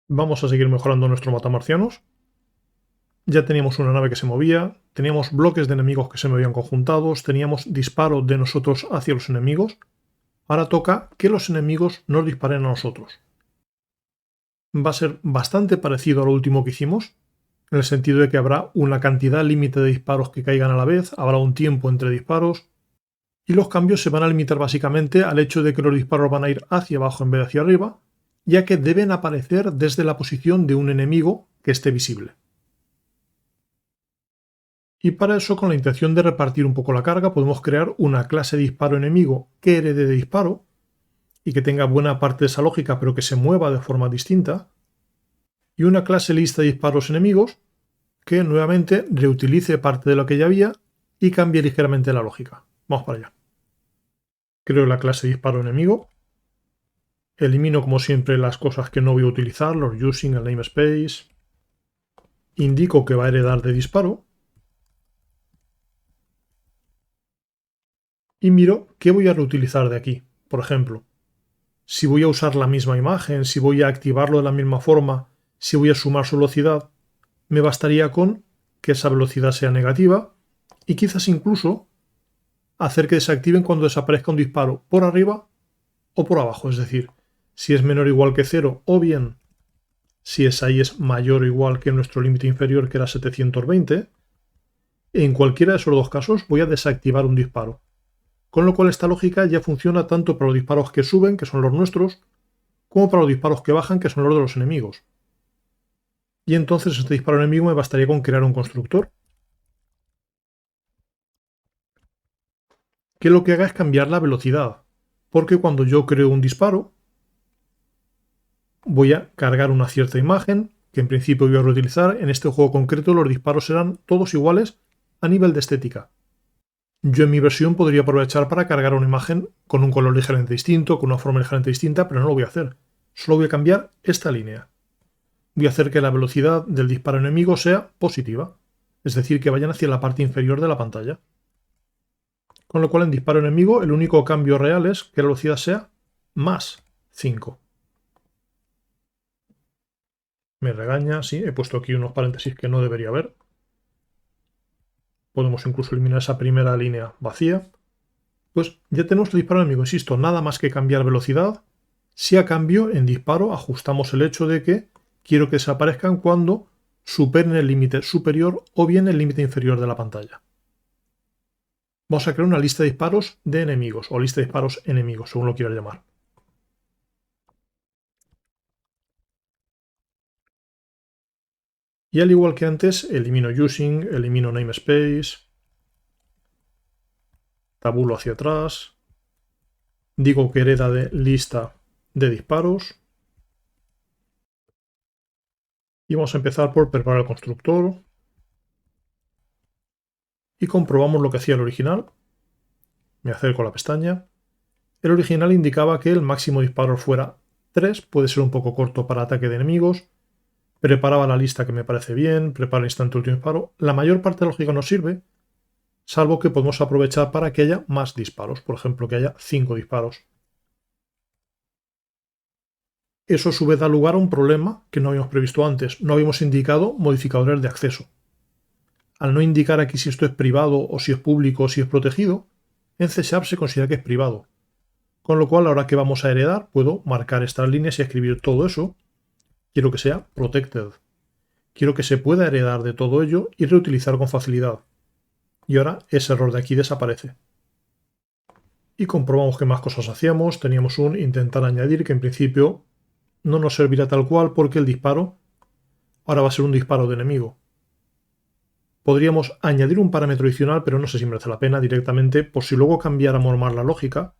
Vamos a seguir mejorando nuestros matamarcianos. Ya teníamos una nave que se movía, teníamos bloques de enemigos que se movían conjuntados, teníamos disparo de nosotros hacia los enemigos. Ahora toca que los enemigos nos disparen a nosotros. Va a ser bastante parecido a lo último que hicimos, en el sentido de que habrá una cantidad límite de disparos que caigan a la vez, habrá un tiempo entre disparos, y los cambios se van a limitar básicamente al hecho de que los disparos van a ir hacia abajo en vez de hacia arriba, ya que deben aparecer desde la posición de un enemigo que esté visible. Y para eso, con la intención de repartir un poco la carga, podemos crear una clase de disparo enemigo que herede de disparo y que tenga buena parte de esa lógica, pero que se mueva de forma distinta, y una clase lista de disparos enemigos que nuevamente reutilice parte de lo que ya había y cambie ligeramente la lógica. Vamos para allá. Creo la clase disparo enemigo. Elimino como siempre las cosas que no voy a utilizar, los using, el namespace. Indico que va a heredar de disparo. Y miro qué voy a reutilizar de aquí. Por ejemplo, si voy a usar la misma imagen, si voy a activarlo de la misma forma, si voy a sumar su velocidad, me bastaría con que esa velocidad sea negativa y quizás incluso hacer que desactiven cuando desaparezca un disparo por arriba o por abajo, es decir, si es menor o igual que 0 o bien si esa y es mayor o igual que nuestro límite inferior que era 720, en cualquiera de esos dos casos voy a desactivar un disparo. Con lo cual esta lógica ya funciona tanto para los disparos que suben, que son los nuestros, como para los disparos que bajan, que son los de los enemigos. Y entonces este disparo enemigo me bastaría con crear un constructor que lo que haga es cambiar la velocidad, porque cuando yo creo un disparo voy a cargar una cierta imagen que en principio voy a reutilizar. En este juego concreto los disparos serán todos iguales a nivel de estética. Yo en mi versión podría aprovechar para cargar una imagen con un color ligeramente distinto, con una forma ligeramente distinta, pero no lo voy a hacer. Solo voy a cambiar esta línea. Voy a hacer que la velocidad del disparo enemigo sea positiva, es decir, que vayan hacia la parte inferior de la pantalla. Con lo cual en disparo enemigo el único cambio real es que la velocidad sea más 5. Me regaña, sí, he puesto aquí unos paréntesis que no debería haber. Podemos incluso eliminar esa primera línea vacía. Pues ya tenemos el disparo enemigo, insisto, nada más que cambiar velocidad. Si a cambio en disparo ajustamos el hecho de que quiero que desaparezcan cuando superen el límite superior o bien el límite inferior de la pantalla. Vamos a crear una lista de disparos de enemigos o lista de disparos enemigos, según lo quieras llamar. Y al igual que antes, elimino using, elimino namespace, tabulo hacia atrás, digo que hereda de lista de disparos y vamos a empezar por preparar el constructor y comprobamos lo que hacía el original. Me acerco a la pestaña. El original indicaba que el máximo disparo fuera 3, puede ser un poco corto para ataque de enemigos. Preparaba la lista que me parece bien, prepara el instante último disparo. La mayor parte de la lógica nos sirve, salvo que podemos aprovechar para que haya más disparos, por ejemplo, que haya 5 disparos. Eso a su vez da lugar a un problema que no habíamos previsto antes. No habíamos indicado modificadores de acceso. Al no indicar aquí si esto es privado o si es público o si es protegido, en C# se considera que es privado. Con lo cual, ahora que vamos a heredar, puedo marcar estas líneas y escribir todo eso. Quiero que sea protected. Quiero que se pueda heredar de todo ello y reutilizar con facilidad. Y ahora ese error de aquí desaparece. Y comprobamos que más cosas hacíamos. Teníamos un intentar añadir que en principio no nos servirá tal cual porque el disparo ahora va a ser un disparo de enemigo. Podríamos añadir un parámetro adicional, pero no sé si merece la pena directamente, por si luego cambiáramos más la lógica,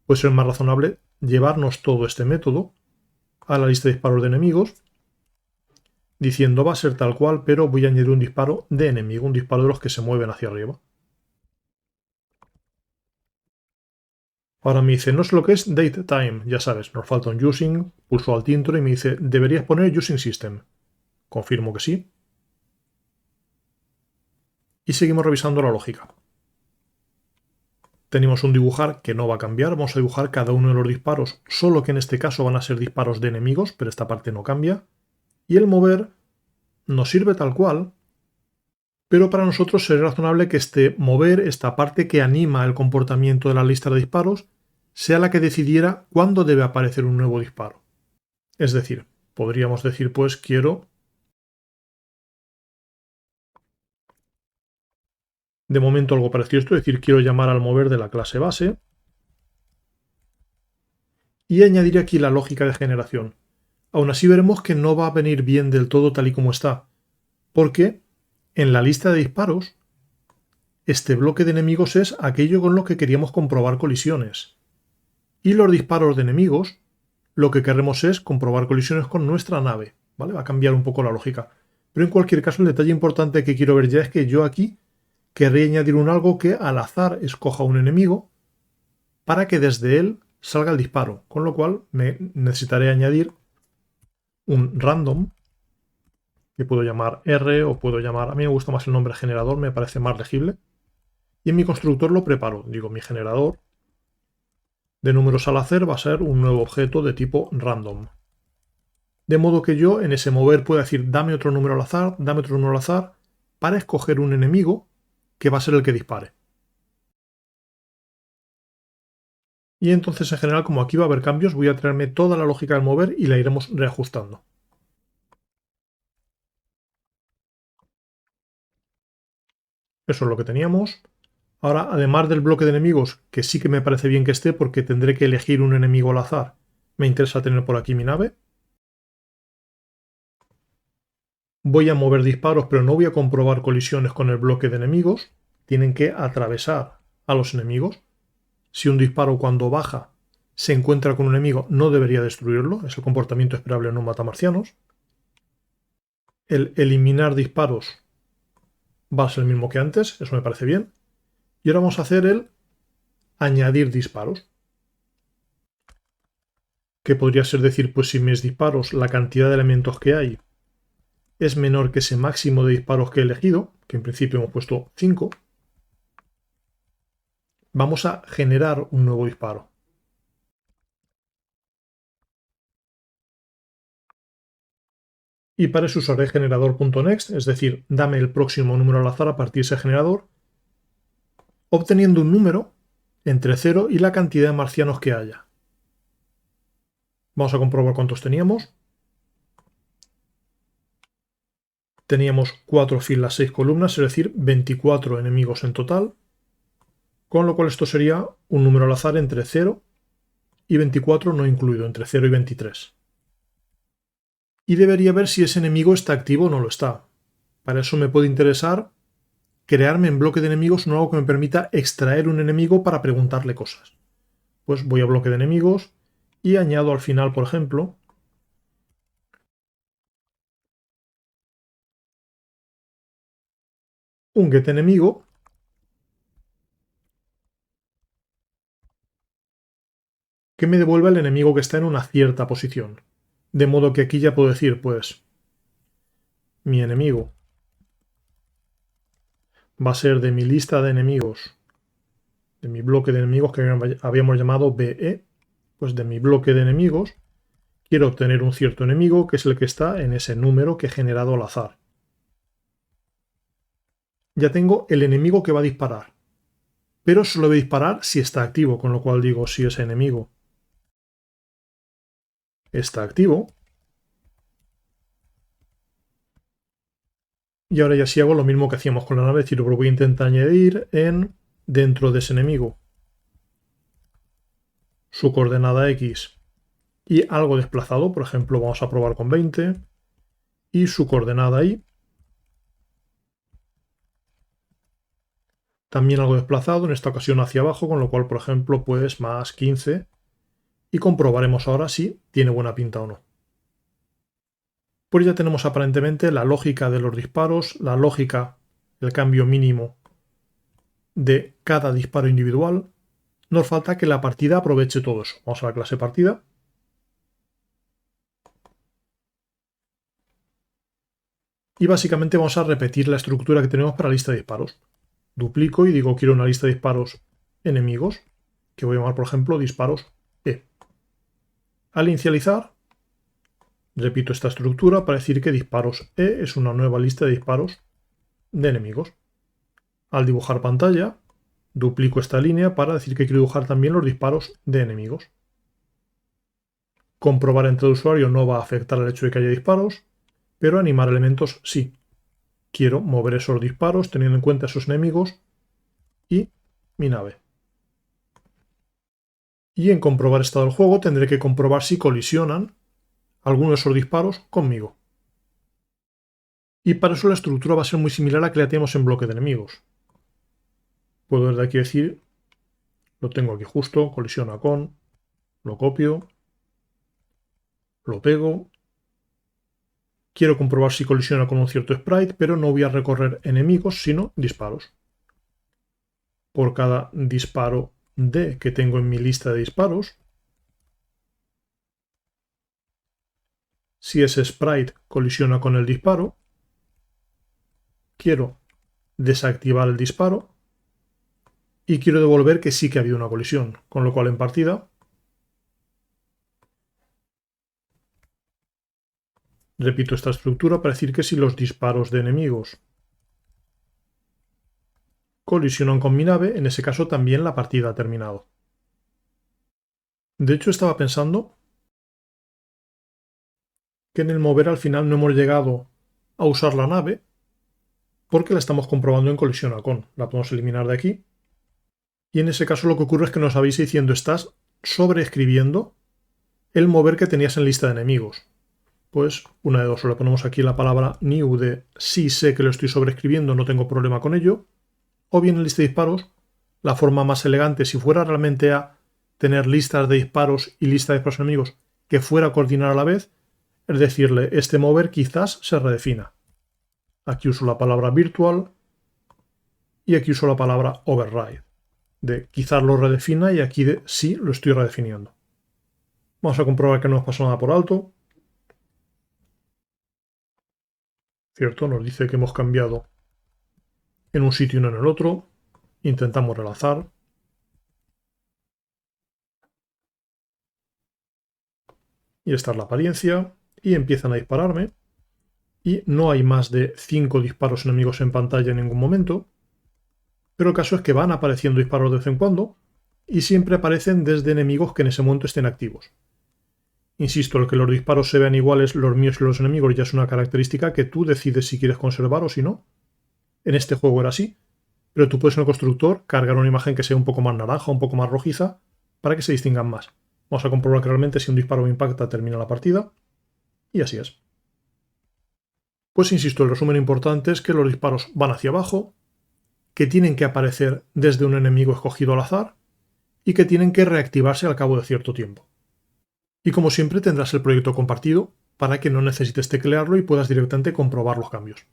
puede ser más razonable llevarnos todo este método a la lista de disparos de enemigos, diciendo va a ser tal cual, pero voy a añadir un disparo de enemigo, un disparo de los que se mueven hacia arriba. Ahora me dice, no sé lo que es date time, ya sabes, nos falta un using, pulso alt intro y me dice, deberías poner using system. Confirmo que sí. Y seguimos revisando la lógica. Tenemos un dibujar que no va a cambiar, vamos a dibujar cada uno de los disparos, solo que en este caso van a ser disparos de enemigos, pero esta parte no cambia. Y el mover nos sirve tal cual, pero para nosotros sería razonable que este mover, esta parte que anima el comportamiento de la lista de disparos, sea la que decidiera cuándo debe aparecer un nuevo disparo. Es decir, podríamos decir pues quiero de momento algo parecido a esto, es decir, quiero llamar al mover de la clase base y añadir aquí la lógica de generación. Aún así veremos que no va a venir bien del todo tal y como está, porque en la lista de disparos este bloque de enemigos es aquello con lo que queríamos comprobar colisiones. Y los disparos de enemigos, lo que queremos es comprobar colisiones con nuestra nave, ¿vale? Va a cambiar un poco la lógica. Pero en cualquier caso, el detalle importante que quiero ver ya es que yo aquí querría añadir un algo que al azar escoja un enemigo para que desde él salga el disparo, con lo cual me necesitaré añadir un random que puedo llamar R o puedo llamar, a mí me gusta más el nombre generador, me parece más legible, y en mi constructor lo preparo, digo mi generador de números al hacer va a ser un nuevo objeto de tipo random. De modo que yo en ese mover puedo decir dame otro número al azar, dame otro número al azar, para escoger un enemigo que va a ser el que dispare. Y entonces en general, como aquí va a haber cambios, voy a traerme toda la lógica del mover y la iremos reajustando. Eso es lo que teníamos. Ahora, además del bloque de enemigos, que sí que me parece bien que esté porque tendré que elegir un enemigo al azar, me interesa tener por aquí mi nave. Voy a mover disparos, pero no voy a comprobar colisiones con el bloque de enemigos. Tienen que atravesar a los enemigos. Si un disparo cuando baja se encuentra con un enemigo, no debería destruirlo. Es el comportamiento esperable en un matamarcianos. El eliminar disparos va a ser el mismo que antes, eso me parece bien. Y ahora vamos a hacer el añadir disparos. Que podría ser decir, pues si mis disparos, la cantidad de elementos que hay es menor que ese máximo de disparos que he elegido, que en principio hemos puesto 5, vamos a generar un nuevo disparo. Y para eso usaré generador.next, es decir, dame el próximo número al azar a partir de ese generador, obteniendo un número entre 0 y la cantidad de marcianos que haya. Vamos a comprobar cuántos teníamos. Teníamos 4 filas, 6 columnas, es decir, 24 enemigos en total, con lo cual esto sería un número al azar entre 0 y 24 no incluido, entre 0 y 23. Y debería ver si ese enemigo está activo o no lo está. Para eso me puede interesar crearme en bloque de enemigos algo que me permita extraer un enemigo para preguntarle cosas. Pues voy a bloque de enemigos y añado al final, por ejemplo, un getEnemigo que me devuelva el enemigo que está en una cierta posición. De modo que aquí ya puedo decir, pues, mi enemigo va a ser de mi lista de enemigos, de mi bloque de enemigos que habíamos llamado BE, pues de mi bloque de enemigos quiero obtener un cierto enemigo que es el que está en ese número que he generado al azar. Ya tengo el enemigo que va a disparar, pero solo voy a disparar si está activo, con lo cual digo si ese enemigo está activo. Y ahora ya sí hago lo mismo que hacíamos con la nave, es decir, lo voy a intentar añadir dentro de ese enemigo su coordenada X y algo desplazado, por ejemplo, vamos a probar con 20, y su coordenada Y, también algo desplazado, en esta ocasión hacia abajo, con lo cual, por ejemplo, pues más 15, y comprobaremos ahora si tiene buena pinta o no. Pues ya tenemos aparentemente la lógica de los disparos, la lógica, el cambio mínimo de cada disparo individual. Nos falta que la partida aproveche todo eso. Vamos a la clase partida. Y básicamente vamos a repetir la estructura que tenemos para la lista de disparos. Duplico y digo quiero una lista de disparos enemigos, que voy a llamar por ejemplo disparos E. Al inicializar, Repito esta estructura para decir que disparos E es una nueva lista de disparos de enemigos. Al dibujar pantalla, duplico esta línea para decir que quiero dibujar también los disparos de enemigos. Comprobar entre el usuario no va a afectar el hecho de que haya disparos, pero animar elementos sí. Quiero mover esos disparos teniendo en cuenta esos enemigos y mi nave. Y en comprobar estado del juego tendré que comprobar si colisionan algunos de esos disparos conmigo. Y para eso la estructura va a ser muy similar a la que la tenemos en bloque de enemigos. Puedo desde aquí decir, lo tengo aquí justo, colisiona con, lo copio, lo pego. Quiero comprobar si colisiona con un cierto sprite, pero no voy a recorrer enemigos, sino disparos. Por cada disparo D que tengo en mi lista de disparos, si ese sprite colisiona con el disparo, quiero desactivar el disparo y quiero devolver que sí que ha habido una colisión, con lo cual en partida repito esta estructura para decir que si los disparos de enemigos colisionan con mi nave, en ese caso también la partida ha terminado. De hecho, estaba pensando que en el mover al final no hemos llegado a usar la nave porque la estamos comprobando en colisiona con. La podemos eliminar de aquí. Y en ese caso lo que ocurre es que nos avisa diciendo estás sobreescribiendo el mover que tenías en lista de enemigos. Pues una de dos, o le ponemos aquí la palabra new de sí sé que lo estoy sobreescribiendo, no tengo problema con ello, o bien en lista de disparos, la forma más elegante, si fuera realmente a tener listas de disparos y lista de disparos enemigos que fuera a coordinar a la vez, es decirle, este mover quizás se redefina. Aquí uso la palabra virtual y aquí uso la palabra override, de quizás lo redefina y aquí de sí lo estoy redefiniendo. Vamos a comprobar que no nos pasó nada por alto. ¿Cierto? Nos dice que hemos cambiado en un sitio y no en el otro. Intentamos relanzar. Y esta es la apariencia. Y empiezan a dispararme. Y no hay más de 5 disparos enemigos en pantalla en ningún momento. Pero el caso es que van apareciendo disparos de vez en cuando. Y siempre aparecen desde enemigos que en ese momento estén activos. Insisto, el que los disparos se vean iguales los míos y los enemigos ya es una característica que tú decides si quieres conservar o si no. En este juego era así. Pero tú puedes en el constructor cargar una imagen que sea un poco más naranja, un poco más rojiza, para que se distingan más. Vamos a comprobar que realmente si un disparo me impacta termina la partida. Y así es. Pues insisto, el resumen importante es que los disparos van hacia abajo, que tienen que aparecer desde un enemigo escogido al azar y que tienen que reactivarse al cabo de cierto tiempo. Y como siempre tendrás el proyecto compartido para que no necesites teclearlo y puedas directamente comprobar los cambios.